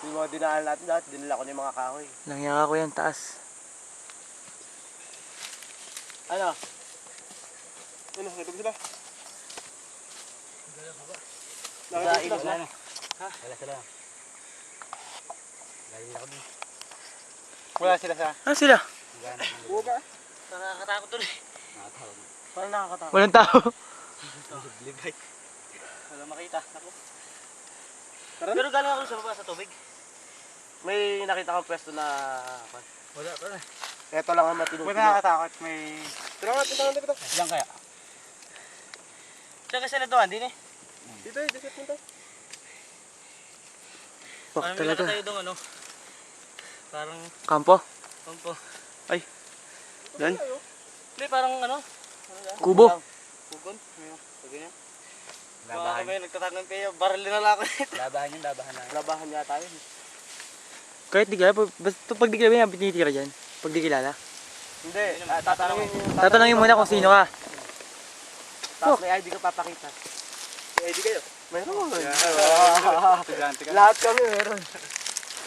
Yung mga dinaan natin lahat, dinala ko na yung mga kahoy. Nangyaka ko yan, taas. Ano? Ano, nandun sila? Nakita sila. Ha? Wala sila. Galing ako dun. Wala sila sa... Ano sila? Buo ba? Nakakatakot dun eh. Nakakatakot. Parang nakakatakot. Walang tao. Libay. Wala makita. Ako. Pero galing ako sa baba sa tubig. may nakita kang pwesto na... Wala pa na. Ito lang ang matinutino. Wala nakakatakot, may... Pero nga, punta lang dito. Diyan kaya? Diyan kasi natuan din eh. Dito eh, dito punta. Pak talaga. Tayo doon ano. Parang Kampo? kampo. Doon? Hindi parang ano. Kubo? Pugon. Pagin yan. Baka Labahan. kami nagtatangan kayo. Baril na lang ako nito. Labahan yun, labahan lang. Labahan nga tayo. Kahit di kilala, basta pag di kilala, tinitira dyan. Pag di kilala. Hindi, Tatanungin muna kung sino ka. Tapos may ID ka papakita. May ID kayo? Meron. Estudyante ka. Lahat kami meron.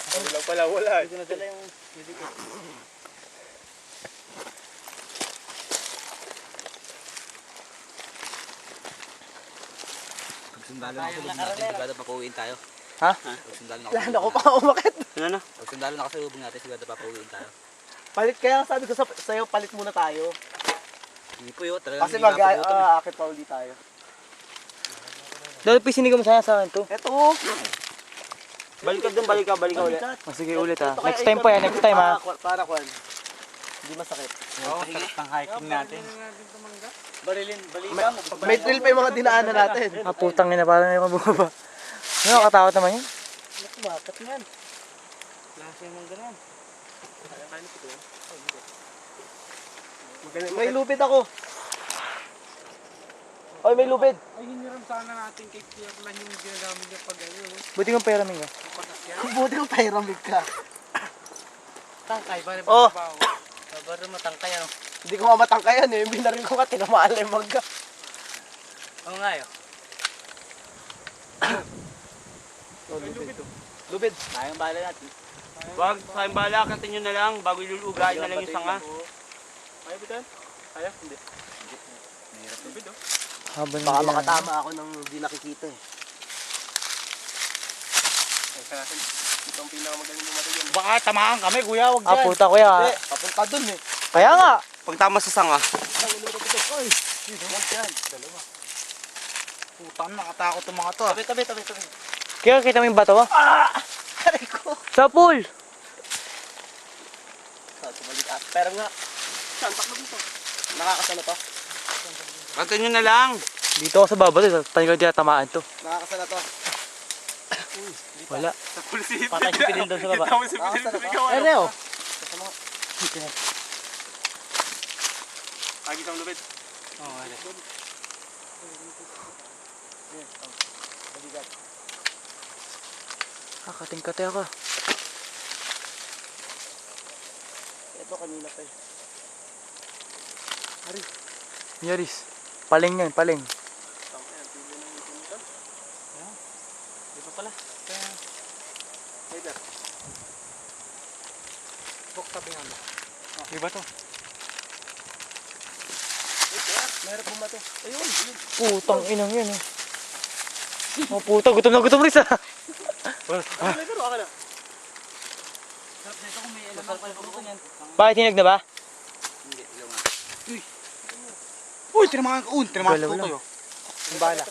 Kami lang pala wala. Hindi ko nadala yung medikit. Pagsundalo na kasalubong natin, sigurado papauwiin tayo. Ha? Pagsundalo na Wala na ako pa umakit. Ano? Pagsundalo na kasalubong natin, sigurado papauwiin tayo. Palit kaya sabi ko sa'yo, palit muna tayo. Hindi po yun, talagang Kasi hindi mapagutom. akit pa ulit tayo. Dahil pisini ko masaya sa akin to. Eto. Balik ka doon, balik ka ulit. Sige ulit ha. Next time po yan, next time ha. Para kwan. Hindi masakit. Oo, sarap ng hiking natin. Balikan mo. May trail pa yung mga dinaanan natin. Ah, putang ina, parang may mababa. Ano, nakatakot naman yun. Bakit yan? Klase mong ganun. May lupid ako. Oy, may lupid. Ay, hiniram sana natin kay Pierre lang yung ginagamit niya pag ano, no? Buti kong pera mingo. Buti yung pyramid ka. Tangkay, bari ba? Oh. Bari matangkay ano? Hindi ko nga matangkayan eh. Binarin ko nga, tinamaan lang yung magka. Oo nga yun. Oh, lupid. Lupid. Kayang bala natin. Wag, kayang bala, kantin nyo na lang bago ilulugayin na lang yung sanga. Kaya bitan? Kaya? Hindi. Lupid, oh. Haba ng Baka ginagawa. makatama ako nang hindi nakikita eh. Ayos natin. Ito ang pinakamagaling lumatay yan. Baka tamaan kami, kuya, wag Ah, puta kuya. Hindi, papunta dun eh. Kaya nga. Pag tama sa sanga. Putang, nakatakot yung mga to. ah. Tabi. Kaya kita mo yung bato? Aray ko. Sa pool. Tumalikas. Pero nga. Santak mo dito. Nakakasana to. Kantin nyo na lang. Dito ako sa baba to. Tayo ka tamaan to. Nakakasana to. Wala. Patay si Pilin doon sa baba. Nakakasana to. Eh, Reo. Lagi sa lupit. Oo, wala. Kating-kate ako. Ito kanina pa eh. Yaris. Paling yan, paling. Di pa pala. Bok sabi nga mo. Iba to. Meron bumato. Ayun. Putang inang yan eh. Oh puta, gutom na gutom rin sa. May pero ka na. Sarap nito kung may alam pa yan. Bakit hinag na ba? Hindi, ilaw nga. Uy, tinamaan ka. Tinamaan Galaw ko lang. kayo. Ang bala.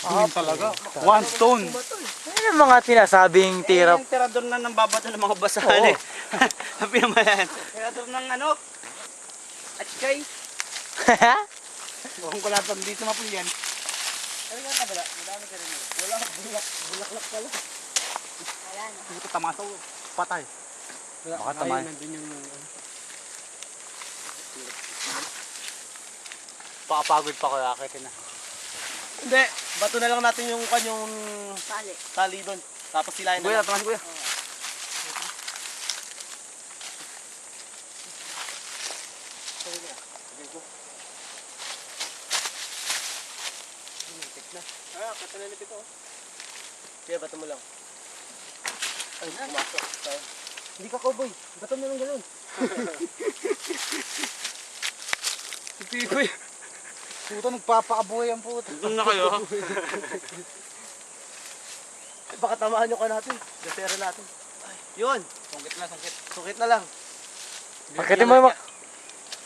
Yun talaga. One stone. Ano yung mga sinasabing tira? Yung tirador na ng babato ng mga basahan eh. Sabi naman yan. Tirador ng ano? Atskay. Huwag ko lahat dito mapul yan. Ano nga nabala? Madami ka rin. Wala, bulaklak pala. Hindi ko tamasa ko. Patay. Baka tamay. Pakapagod pa ko akitin na. Hindi, bato na lang natin yung kanyang tali doon. Tapos silayan na Kuya, lang. tamas kuya. Tek na. Kaya talinipit oh. Kaya bato mo lang. Ay, pumasok. Tayo. Hindi ka cowboy. Bato mo lang ganun. Pipoy. Puta, nagpapaabuhay ang puta. Doon na kayo. Ay, baka tamaan yung ka natin. Gasera natin. Ay, yun. Sungkit na, sungkit. Sukit na lang. Pagkatin mo yung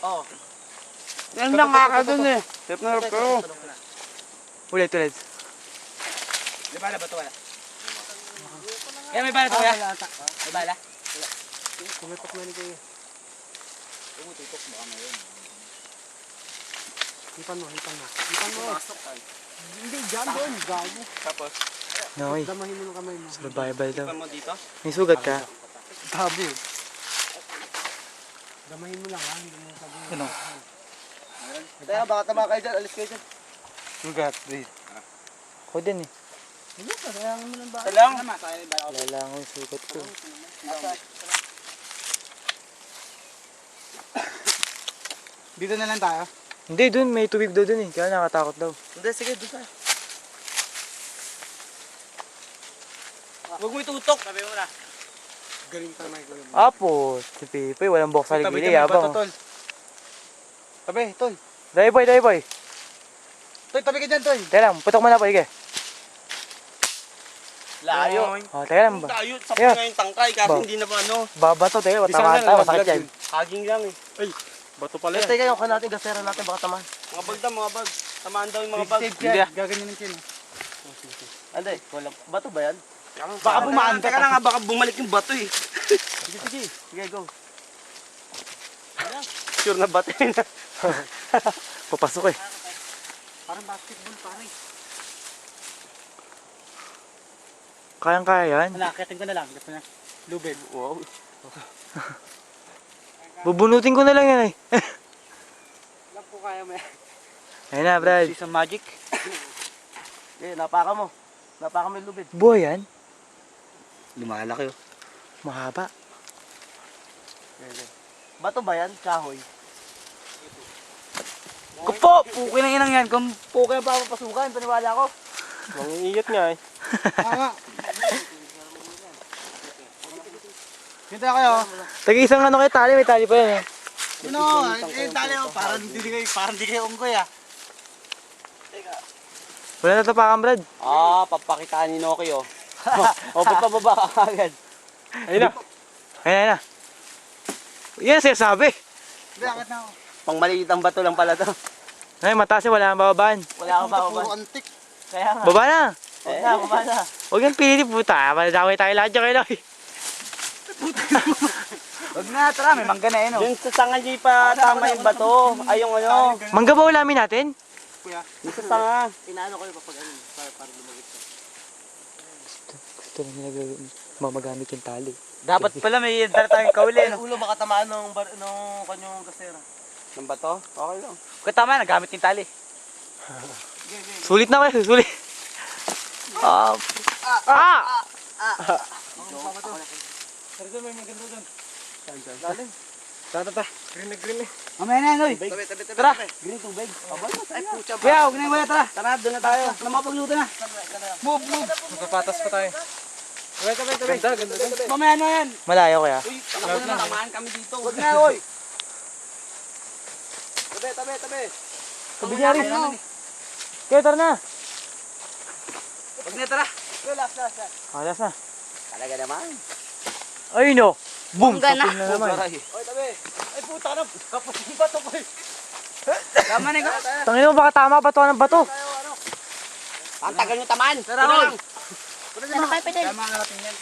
Oo. Yan lang nga ka dun eh. Tip na pero. ulit. May bala ba ito wala? Yan may bala ito kuya? May bala? Kumitok na ni Kuya. Tumututok baka mayroon. Hipan mo. Pumasok tayo. Hindi, dyan doon. Gago. Tapos, Okay. Damahin mo ng kamay mo. Survival daw. ipan mo dito. May sugat ka? Gabi. Damahin mo lang ha. Hindi mo sabihin. Ano? Kaya baka tama kayo dyan. Alis kayo dyan. Sugat, breathe. Ako din eh. Ayun, kailangan mo ng baka. Talang. Wala lang yung sugat ko. Dito na lang tayo. Hindi, dun. May tubig daw dun eh. Kaya nakatakot daw. Hindi, sige. Doon tayo. Huwag mo itutok. Sabi mo na. Galing ka naman Kuya. Apo, si Pipoy. Walang bok sa Tabi ligili. ka, may bato, Yabang. tol. Tabi, tol. Dahil boy. Tol, tabi ka dyan, tol. Teka lang, putok mo na po, Ige. Layo. Oh, teka lang ba? Tayo, sa Yeah. nga yung tangkay kasi Ba? hindi na pa ano. Babato, teka. Di sana Matamaan tayo, masakit nalaglag yan. yun. Haging lang eh. Bato pala Let's take yung ka natin. Gasera natin. Baka tamaan. Mga bag daw, mga bag. Tamaan daw yung mga bag. Hindi ah. Gaganyanin ko yun. Hindi. Walang. Bato ba yan? Baka bumaan. Teka lang nga, baka bumalik yung bato eh. Sige. Sige, go. Sure na bato yun. Papasok eh. Parang basketball, pare. Kayang-kaya yan. Nakakitin ko na lang. Gusto na. Lubid. Wow. Bubunutin ko na lang yan eh. Alam ko kaya mo yan. Ayun na, Brad. See some magic. Okay, napaka mo. Napaka mo yung lubid. Buhay yan. Lumalaki oh. Mahaba. Bato ba yan? Kahoy. Kupo! Puki na inang yan. Kung Puke ang papapasukan. Paniwala ko. mangingat nga eh. Tama. Dito na kayo. Tag-isang ano kayo tali, may tali pa yan eh. Tali mo. Parang di kayo unggoy ah. Wala na tapakan, Brad. Papakitaan ni Noki oh. O, ba't pababa ka agad? Ayun na. Yan ang sinasabi. Hindi, akit na ako. Pang maliit ang bato lang pala to. Ay, mataas eh, wala kang bababaan. Wala kang Puro bababa. antik. Kaya nga. Baba na. Baba na. Huwag yung pili, puta. Maladaway tayo lahat dyan kayo. Huwag na, tara, may mangga na yun oh. Yung sa sanga niya pa tama yung bato. Ay, yung ano. Mangga ba ulamin natin? Kuya. Yung sa sanga. Inaano ko yung kapag ano. Para lumagit ka. Gusto na nila magamit yung tali. Dapat pala may dala tayong kauli. Ay, ulo baka tamaan ng kanyang gasera. Ng bato? Okay lang. Kung tama, nagamit yung tali. Sulit na kayo, sulit. Ah! Pero doon may maganda doon. Tata. Green eh. Mamaya na yan, oy. Tabi. Tara. Green tubig. Ay, pucha ba? Kuya, huwag na yung wala, tara. Tara, doon na tayo. Alam mo, pagluto na. Move. Magpapatas pa tayo. Ganda. Mamaya na yan. Malayo kaya. Uy, takbo na, tamaan kami dito. Huwag na, oy. Tabi. Sabi niya rin. Kaya tara na. Huwag na, tara. Last. Alas na. Talaga naman. Ayun no. Boom! Bongga na. Tapos na naman. Oy, tabi. Ay, puta ka na. Kapos yung bato ko eh. Tama na ikaw. Tangin mo, baka tama bato ng bato. Ang tagal nyo tamaan. Tara, oy. Ano kayo pa dyan? Tama natin yan.